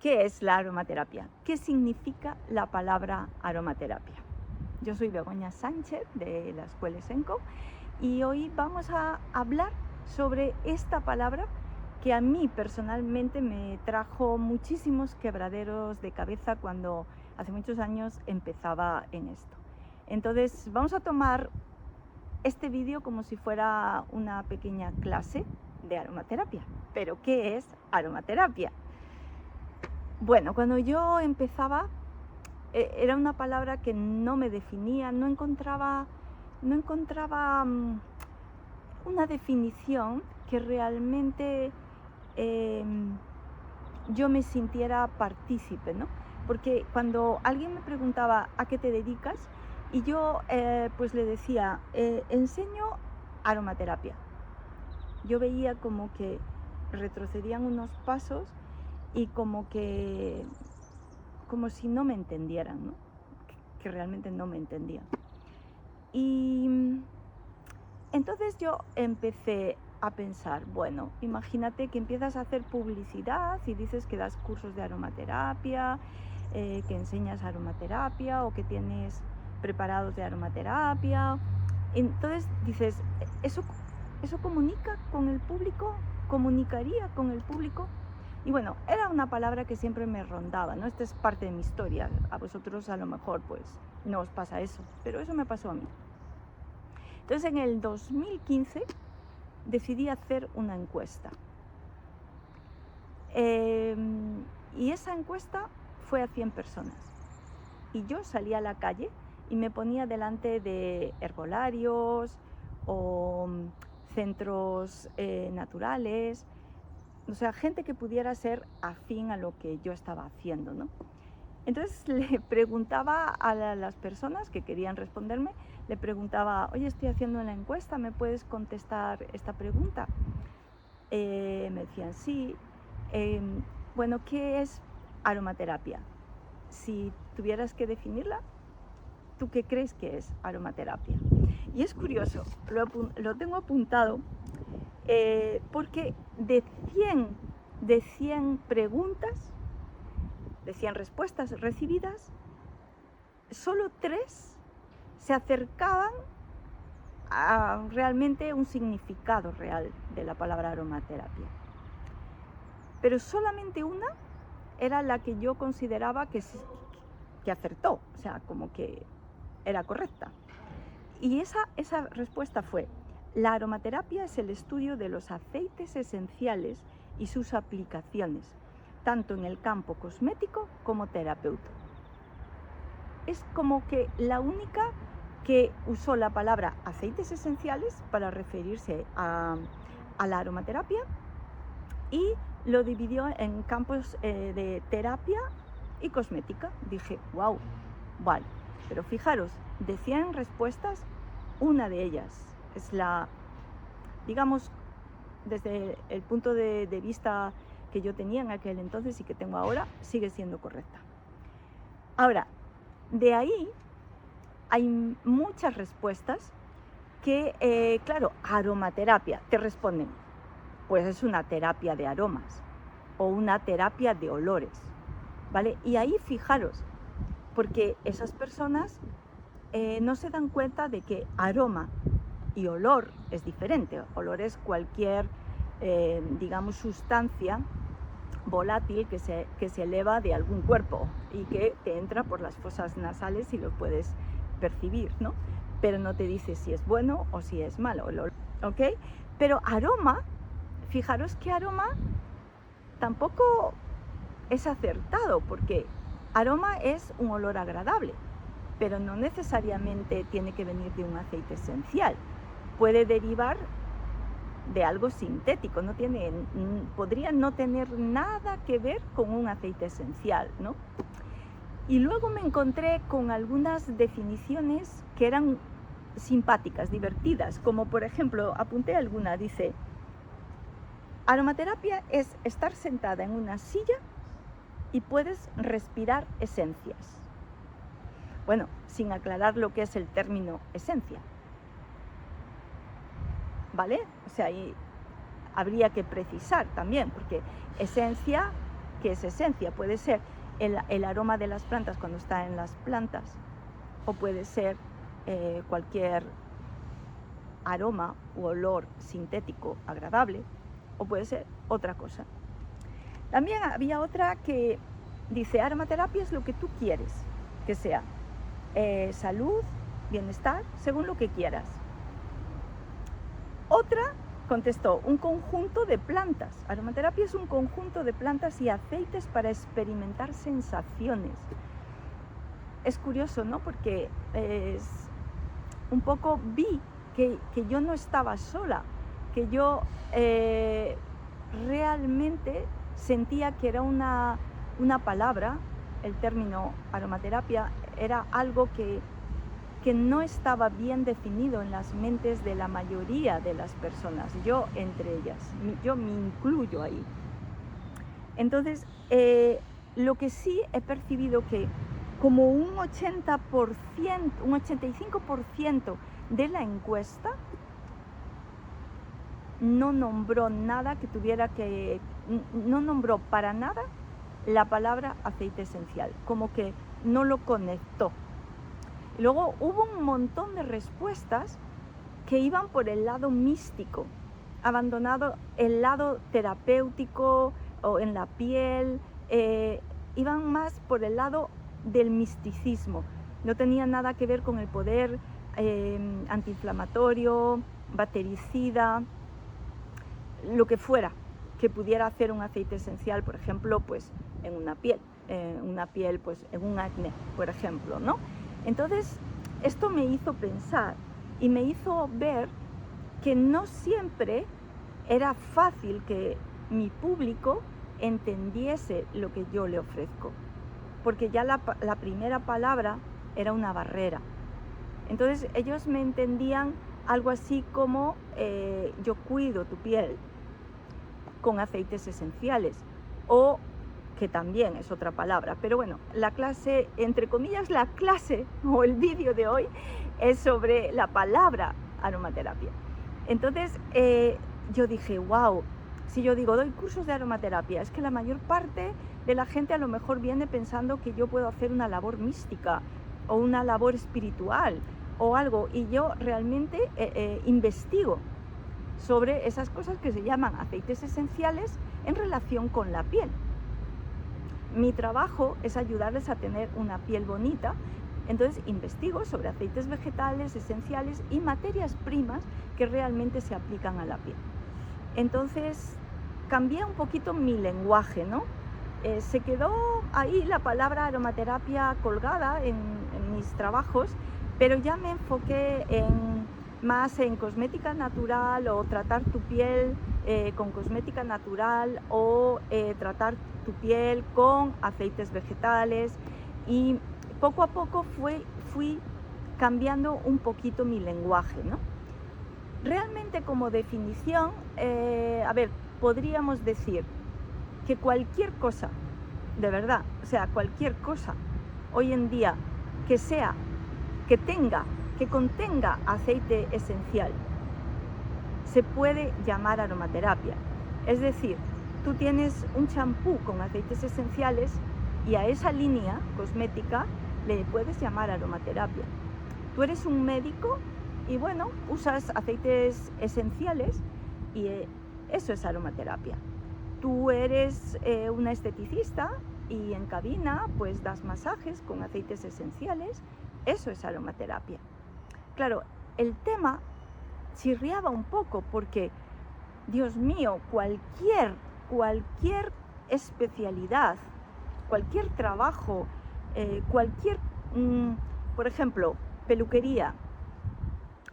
¿Qué es la aromaterapia? ¿Qué significa la palabra aromaterapia? Yo soy Begoña Sánchez de la Escuela Esenco y hoy vamos a hablar sobre esta palabra que a mí personalmente me trajo muchísimos quebraderos de cabeza cuando hace muchos años empezaba en esto. Entonces vamos a tomar este vídeo como si fuera una pequeña clase de aromaterapia. ¿Pero qué es aromaterapia? Bueno, cuando yo empezaba era una palabra que no me definía, no encontraba una definición que realmente yo me sintiera partícipe, ¿no? Porque cuando alguien me preguntaba ¿a qué te dedicas? Y yo pues le decía, enseño aromaterapia. Yo veía como que retrocedían unos pasos y como si no me entendieran, ¿no? Que realmente no me entendían. Y entonces yo empecé a pensar, bueno, imagínate que empiezas a hacer publicidad y dices que das cursos de aromaterapia, que enseñas aromaterapia o que tienes preparados de aromaterapia. Entonces dices, ¿eso comunica con el público? ¿Comunicaría con el público? Y bueno, era una palabra que siempre me rondaba, ¿no? Esta es parte de mi historia. A vosotros a lo mejor pues no os pasa eso, pero eso me pasó a mí. Entonces en el 2015 decidí hacer una encuesta. Y esa encuesta fue a 100 personas. Y yo salí a la calle y me ponía delante de herbolarios o centros naturales, o sea, gente que pudiera ser afín a lo que yo estaba haciendo, ¿no? Entonces le preguntaba a las personas que querían responderme, le preguntaba, oye, estoy haciendo una encuesta, ¿me puedes contestar esta pregunta? Me decían, sí. Bueno, ¿qué es aromaterapia? Si tuvieras que definirla, ¿tú qué crees que es aromaterapia? Y es curioso, lo tengo apuntado porque de 100 preguntas, de 100 respuestas recibidas, solo 3 se acercaban a realmente un significado real de la palabra aromaterapia. Pero solamente una era la que yo consideraba que acertó, o sea, como que era correcta. Y esa respuesta fue: la aromaterapia es el estudio de los aceites esenciales y sus aplicaciones, tanto en el campo cosmético como terapéutico. Es como que la única que usó la palabra aceites esenciales para referirse a la aromaterapia y lo dividió en campos de terapia y cosmética. Dije, wow, vale. Pero fijaros, de 100 respuestas, una de ellas es la, digamos, desde el punto de vista que yo tenía en aquel entonces y que tengo ahora, sigue siendo correcta. Ahora, de ahí hay muchas respuestas que, claro, aromaterapia, te responden, pues es una terapia de aromas o una terapia de olores, ¿vale? Y ahí fijaros, porque esas personas no se dan cuenta de que aroma y olor es diferente. Olor es cualquier, digamos, sustancia volátil que se eleva de algún cuerpo y que te entra por las fosas nasales y lo puedes percibir, ¿no? Pero no te dice si es bueno o si es malo, ¿ok? Pero aroma, fijaros que aroma tampoco es acertado, porque aroma es un olor agradable, pero no necesariamente tiene que venir de un aceite esencial. Puede derivar de algo sintético, podría no tener nada que ver con un aceite esencial, ¿no? Y luego me encontré con algunas definiciones que eran simpáticas, divertidas, como por ejemplo, apunté alguna, dice: aromaterapia es estar sentada en una silla y puedes respirar esencias. Bueno, sin aclarar lo que es el término esencia, ¿vale? O sea, ahí habría que precisar también, porque esencia qué es esencia. Puede ser el aroma de las plantas cuando está en las plantas, o puede ser cualquier aroma u olor sintético agradable, o puede ser otra cosa. También había otra que dice: aromaterapia es lo que tú quieres que sea, salud, bienestar, según lo que quieras. Otra contestó: un conjunto de plantas. Aromaterapia es un conjunto de plantas y aceites para experimentar sensaciones. Es curioso, ¿no? Porque un poco vi que yo no estaba sola, que yo realmente sentía que era una palabra, el término aromaterapia era algo que no estaba bien definido en las mentes de la mayoría de las personas, yo entre ellas, yo me incluyo ahí. Entonces, lo que sí he percibido que como un 80%, un 85% de la encuesta no nombró nada que tuviera que, no nombró para nada la palabra aceite esencial, como que no lo conectó. Luego hubo un montón de respuestas que iban por el lado místico, abandonado el lado terapéutico o en la piel, iban más por el lado del misticismo. No tenía nada que ver con el poder antiinflamatorio, bactericida, lo que fuera que pudiera hacer un aceite esencial, por ejemplo, pues en una piel, pues en un acné, por ejemplo, ¿no? Entonces, esto me hizo pensar y me hizo ver que no siempre era fácil que mi público entendiese lo que yo le ofrezco, porque ya la primera palabra era una barrera. Entonces, ellos me entendían algo así como yo cuido tu piel con aceites esenciales, o que también es otra palabra, pero bueno, la clase, entre comillas, la clase o el vídeo de hoy es sobre la palabra aromaterapia. Entonces yo dije, wow, si yo digo doy cursos de aromaterapia, es que la mayor parte de la gente a lo mejor viene pensando que yo puedo hacer una labor mística o una labor espiritual o algo, y yo realmente investigo sobre esas cosas que se llaman aceites esenciales en relación con la piel. Mi trabajo es ayudarles a tener una piel bonita, entonces investigo sobre aceites vegetales, esenciales y materias primas que realmente se aplican a la piel. Entonces cambié un poquito mi lenguaje, ¿no? Se quedó ahí la palabra aromaterapia colgada en mis trabajos, pero ya me enfoqué más en cosmética natural, o tratar tu piel con cosmética natural, o tratar tu piel con aceites vegetales, y poco a poco fui cambiando un poquito mi lenguaje, ¿no? Realmente, como definición, podríamos decir que cualquier cosa, de verdad, o sea, cualquier cosa hoy en día que contenga aceite esencial, se puede llamar aromaterapia. Es decir, tú tienes un champú con aceites esenciales y a esa línea cosmética le puedes llamar aromaterapia. Tú eres un médico y bueno, usas aceites esenciales y eso es aromaterapia. Tú eres una esteticista y en cabina pues das masajes con aceites esenciales, eso es aromaterapia. Claro, el tema chirriaba un poco porque, Dios mío, cualquier especialidad, cualquier trabajo, por ejemplo, peluquería,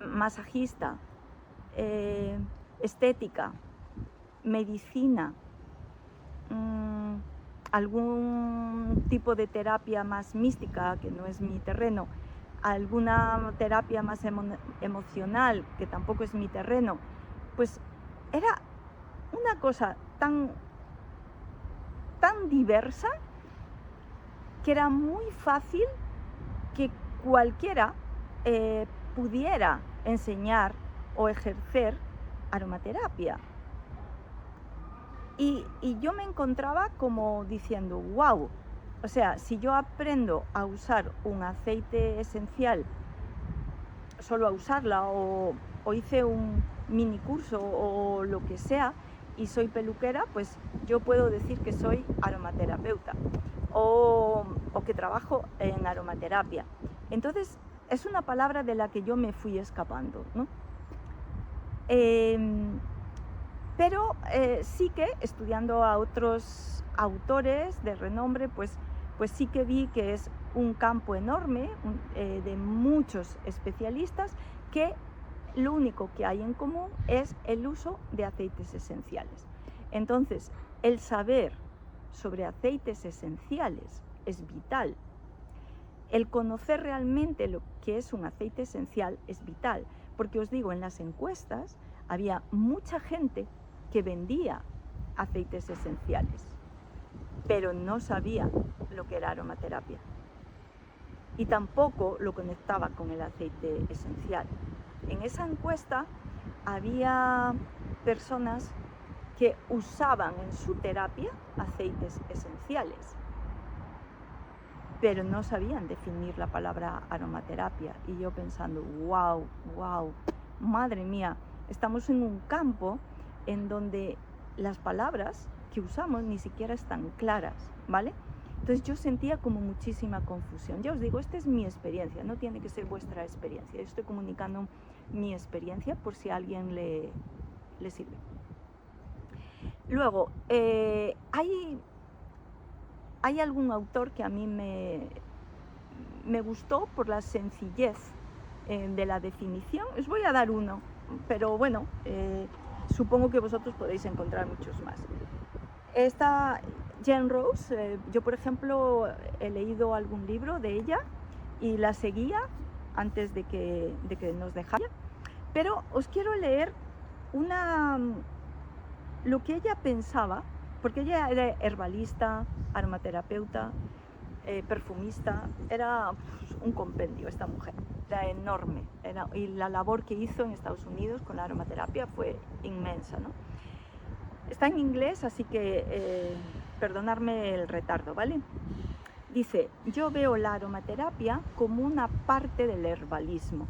masajista, estética, medicina, algún tipo de terapia más mística, que no es mi terreno, alguna terapia más emocional, que tampoco es mi terreno, pues era una cosa tan diversa que era muy fácil que cualquiera pudiera enseñar o ejercer aromaterapia. Y yo me encontraba como diciendo, wow, o sea, si yo aprendo a usar un aceite esencial, solo a usarla, o hice un mini curso o lo que sea, y soy peluquera, pues yo puedo decir que soy aromaterapeuta o que trabajo en aromaterapia. Entonces, es una palabra de la que yo me fui escapando, ¿no? Pero sí que estudiando a otros autores de renombre, pues sí que vi que es un campo enorme de muchos especialistas, que lo único que hay en común es el uso de aceites esenciales. Entonces, el saber sobre aceites esenciales es vital. El conocer realmente lo que es un aceite esencial es vital, porque os digo, en las encuestas había mucha gente que vendía aceites esenciales, pero no sabía lo que era aromaterapia y tampoco lo conectaba con el aceite esencial. En esa encuesta había personas que usaban en su terapia aceites esenciales, pero no sabían definir la palabra aromaterapia. Y yo pensando, wow, madre mía, estamos en un campo en donde las palabras que usamos ni siquiera están claras, ¿vale? Entonces yo sentía como muchísima confusión. Ya os digo, esta es mi experiencia, no tiene que ser vuestra experiencia. Yo estoy comunicando mi experiencia por si a alguien le sirve. Luego, hay algún autor que a mí me gustó por la sencillez de la definición. Os voy a dar uno, pero bueno, supongo que vosotros podéis encontrar muchos más. Esta Jane Rose, yo por ejemplo he leído algún libro de ella y la seguía antes de que nos dejara, pero os quiero leer lo que ella pensaba, porque ella era herbalista, aromaterapeuta, perfumista, era un compendio esta mujer, era enorme, y la labor que hizo en Estados Unidos con la aromaterapia fue inmensa, ¿no? Está en inglés, así que perdonadme el retardo, ¿vale? Dice, yo veo la aromaterapia como una parte del herbalismo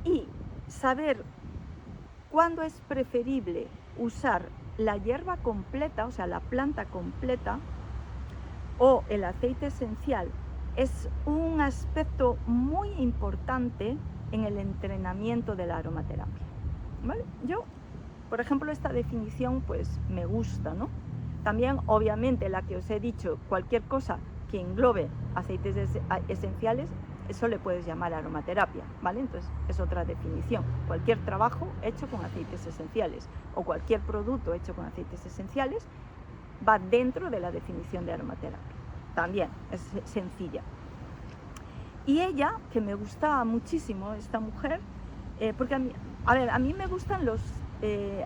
y saber cuándo es preferible usar la hierba completa, o sea, la planta completa, o el aceite esencial, es un aspecto muy importante en el entrenamiento de la aromaterapia, ¿vale? Yo, por ejemplo, esta definición pues me gusta, ¿no? También, obviamente, la que os he dicho, cualquier cosa que englobe aceites esenciales, eso le puedes llamar aromaterapia, ¿vale? Entonces es otra definición. Cualquier trabajo hecho con aceites esenciales o cualquier producto hecho con aceites esenciales va dentro de la definición de aromaterapia. También es sencilla. Y ella, que me gustaba muchísimo, esta mujer, porque a mí me gustan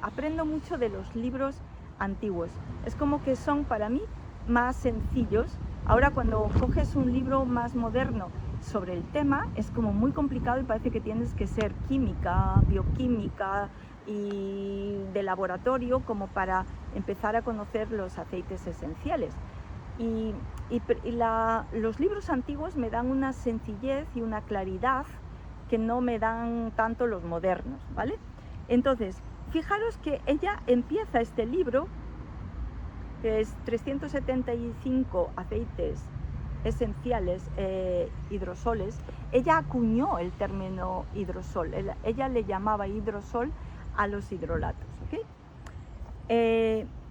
aprendo mucho de los libros antiguos. Es como que son para mí más sencillos. Ahora cuando coges un libro más moderno sobre el tema, es como muy complicado y parece que tienes que ser química, bioquímica y de laboratorio como para empezar a conocer los aceites esenciales. Los libros antiguos me dan una sencillez y una claridad que no me dan tanto los modernos, ¿vale? Entonces, fijaros que ella empieza este libro, que es 375 aceites esenciales, hidrosoles. Ella acuñó el término hidrosol, ella le llamaba hidrosol a los hidrolatos, ¿ok?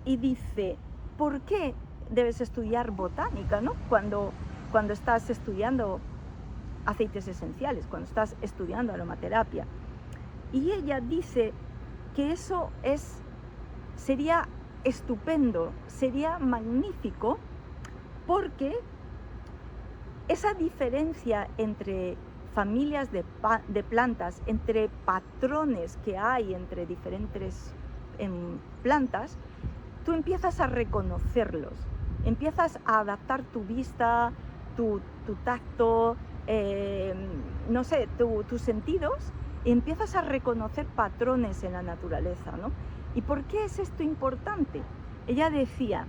Y dice, ¿por qué debes estudiar botánica, ¿no? Cuando estás estudiando aceites esenciales, cuando estás estudiando aromaterapia? Y ella dice que eso sería estupendo, sería magnífico, porque esa diferencia entre familias de plantas, entre patrones que hay entre diferentes plantas, tú empiezas a reconocerlos, empiezas a adaptar tu vista, tu tacto, no sé, tus sentidos, y empiezas a reconocer patrones en la naturaleza, ¿no? ¿Y por qué es esto importante? Ella decía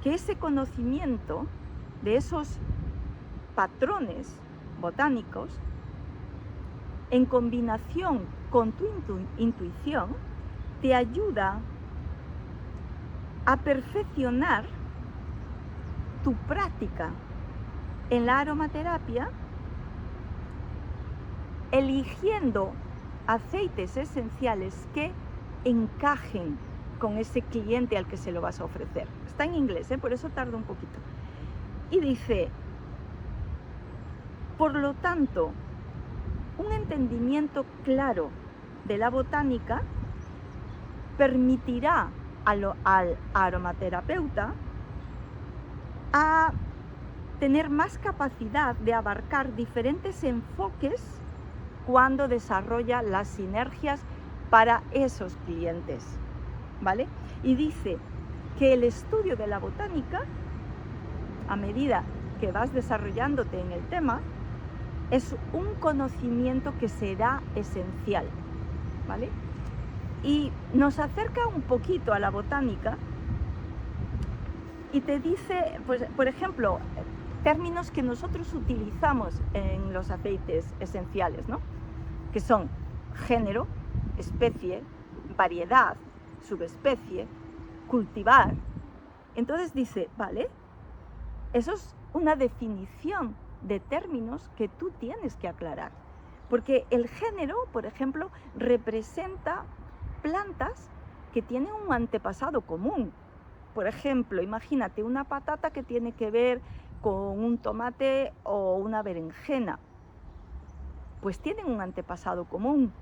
que ese conocimiento de esos patrones botánicos, en combinación con tu intuición, te ayuda a perfeccionar tu práctica en la aromaterapia, eligiendo aceites esenciales que encajen con ese cliente al que se lo vas a ofrecer. Está en inglés, por eso tarda un poquito. Y dice, por lo tanto, un entendimiento claro de la botánica permitirá al aromaterapeuta a tener más capacidad de abarcar diferentes enfoques cuando desarrolla las sinergias para esos clientes, ¿vale? Y dice que el estudio de la botánica, a medida que vas desarrollándote en el tema, es un conocimiento que será esencial, ¿vale? Y nos acerca un poquito a la botánica y te dice, pues, por ejemplo, términos que nosotros utilizamos en los aceites esenciales, ¿no? Que son género, especie, variedad, subespecie, cultivar. Entonces dice, vale, eso es una definición de términos que tú tienes que aclarar. Porque el género, por ejemplo, representa plantas que tienen un antepasado común. Por ejemplo, imagínate una patata que tiene que ver con un tomate o una berenjena. Pues tienen un antepasado común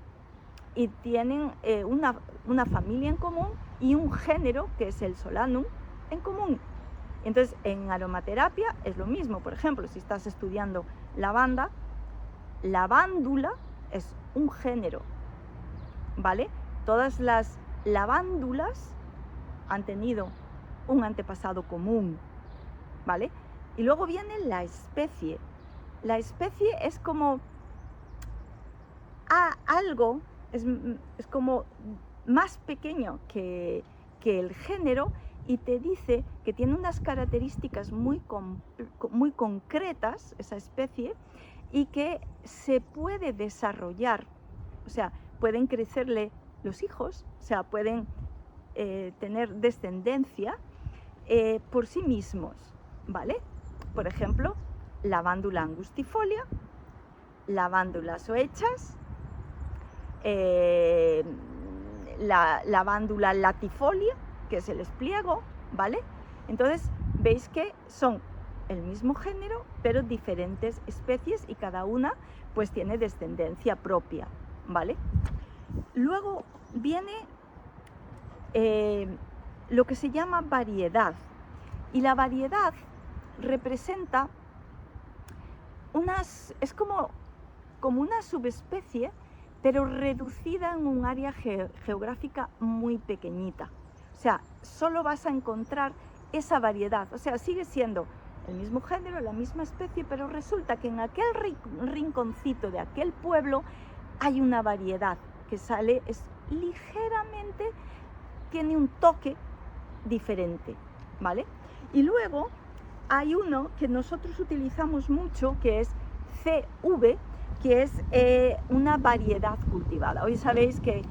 y tienen una familia en común y un género, que es el Solanum, en común. Entonces, en aromaterapia es lo mismo. Por ejemplo, si estás estudiando lavanda, lavándula es un género, ¿vale? Todas las lavándulas han tenido un antepasado común, ¿vale? Y luego viene la especie. La especie es como algo, es como más pequeño que el género, y te dice que tiene unas características muy concretas, esa especie, y que se puede desarrollar, o sea, pueden crecerle los hijos, o sea, pueden tener descendencia por sí mismos, ¿vale? Por ejemplo, lavándula angustifolia, lavándulas oechas, la lavándula latifolia, que es el espliego, ¿vale? Entonces, veis que son el mismo género, pero diferentes especies, y cada una pues tiene descendencia propia, ¿vale? Luego viene lo que se llama variedad, y la variedad representa es como una subespecie, pero reducida en un área geográfica muy pequeñita. O sea, solo vas a encontrar esa variedad. O sea, sigue siendo el mismo género, la misma especie, pero resulta que en aquel rinconcito de aquel pueblo hay una variedad que sale, es ligeramente, tiene un toque diferente, ¿vale? Y luego hay uno que nosotros utilizamos mucho, que es CV, que es una variedad cultivada. Hoy sabéis que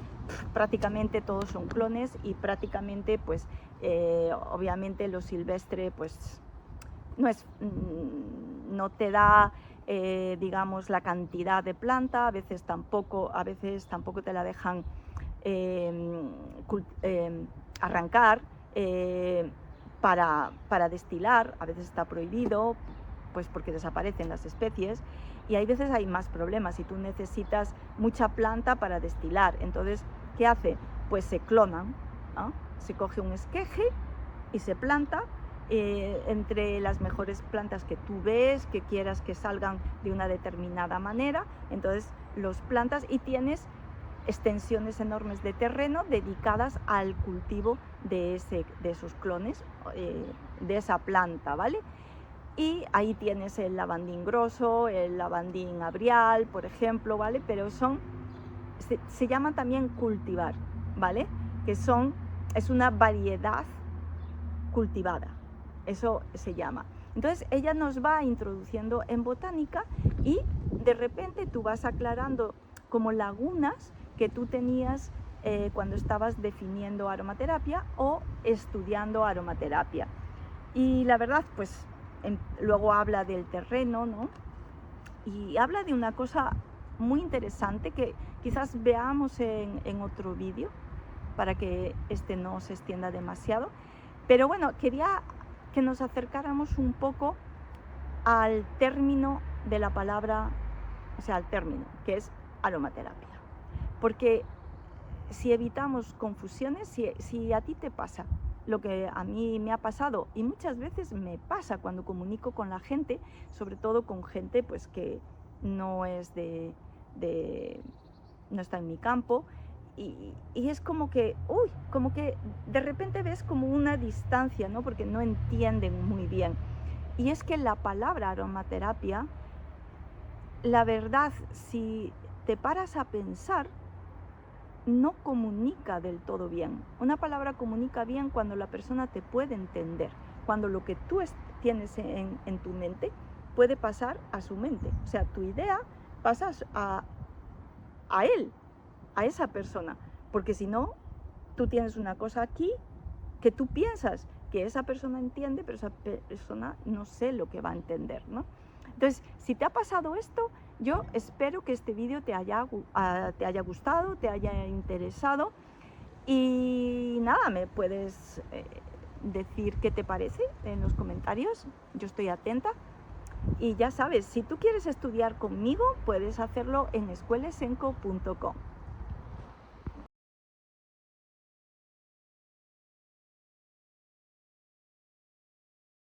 prácticamente todos son clones, y prácticamente, pues, obviamente lo silvestre, pues, no te da, digamos, la cantidad de planta, a veces tampoco te la dejan arrancar para destilar, a veces está prohibido, pues porque desaparecen las especies, y hay veces hay más problemas y tú necesitas mucha planta para destilar. Entonces, ¿qué hace? Pues se clonan, ¿no? Se coge un esqueje y se planta entre las mejores plantas que tú ves, que quieras que salgan de una determinada manera. Entonces los plantas y tienes extensiones enormes de terreno dedicadas al cultivo de esos clones, de esa planta, ¿vale? Y ahí tienes el lavandín grosso, el lavandín abrial, por ejemplo, ¿vale? Pero se llama también cultivar. ¿vale? Es una variedad cultivada, eso se llama. Entonces ella nos va introduciendo en botánica y de repente tú vas aclarando como lagunas que tú tenías cuando estabas definiendo aromaterapia o estudiando aromaterapia. Y la verdad, pues luego habla del terreno, ¿no? Y habla de una cosa muy interesante que quizás veamos en otro vídeo para que este no se extienda demasiado. Pero bueno, quería que nos acercáramos un poco al término de la palabra, o sea, al término, que es aromaterapia. Porque si evitamos confusiones, si a ti te pasa lo que a mí me ha pasado, y muchas veces me pasa cuando comunico con la gente, sobre todo con gente pues que no es no está en mi campo, y es como que de repente ves como una distancia, ¿no? Porque no entienden muy bien. Y es que la palabra aromaterapia, la verdad, si te paras a pensar, no comunica del todo bien. Una palabra comunica bien cuando la persona te puede entender, cuando lo que tú tienes en tu mente puede pasar a su mente. O sea, tu idea pasa a él, a esa persona, porque si no, tú tienes una cosa aquí que tú piensas que esa persona entiende, pero esa persona no sé lo que va a entender, ¿no? Entonces, si te ha pasado esto, yo espero que este vídeo te haya gustado, te haya interesado, y nada, me puedes decir qué te parece en los comentarios, yo estoy atenta. Y ya sabes, si tú quieres estudiar conmigo, puedes hacerlo en escuelesenco.com.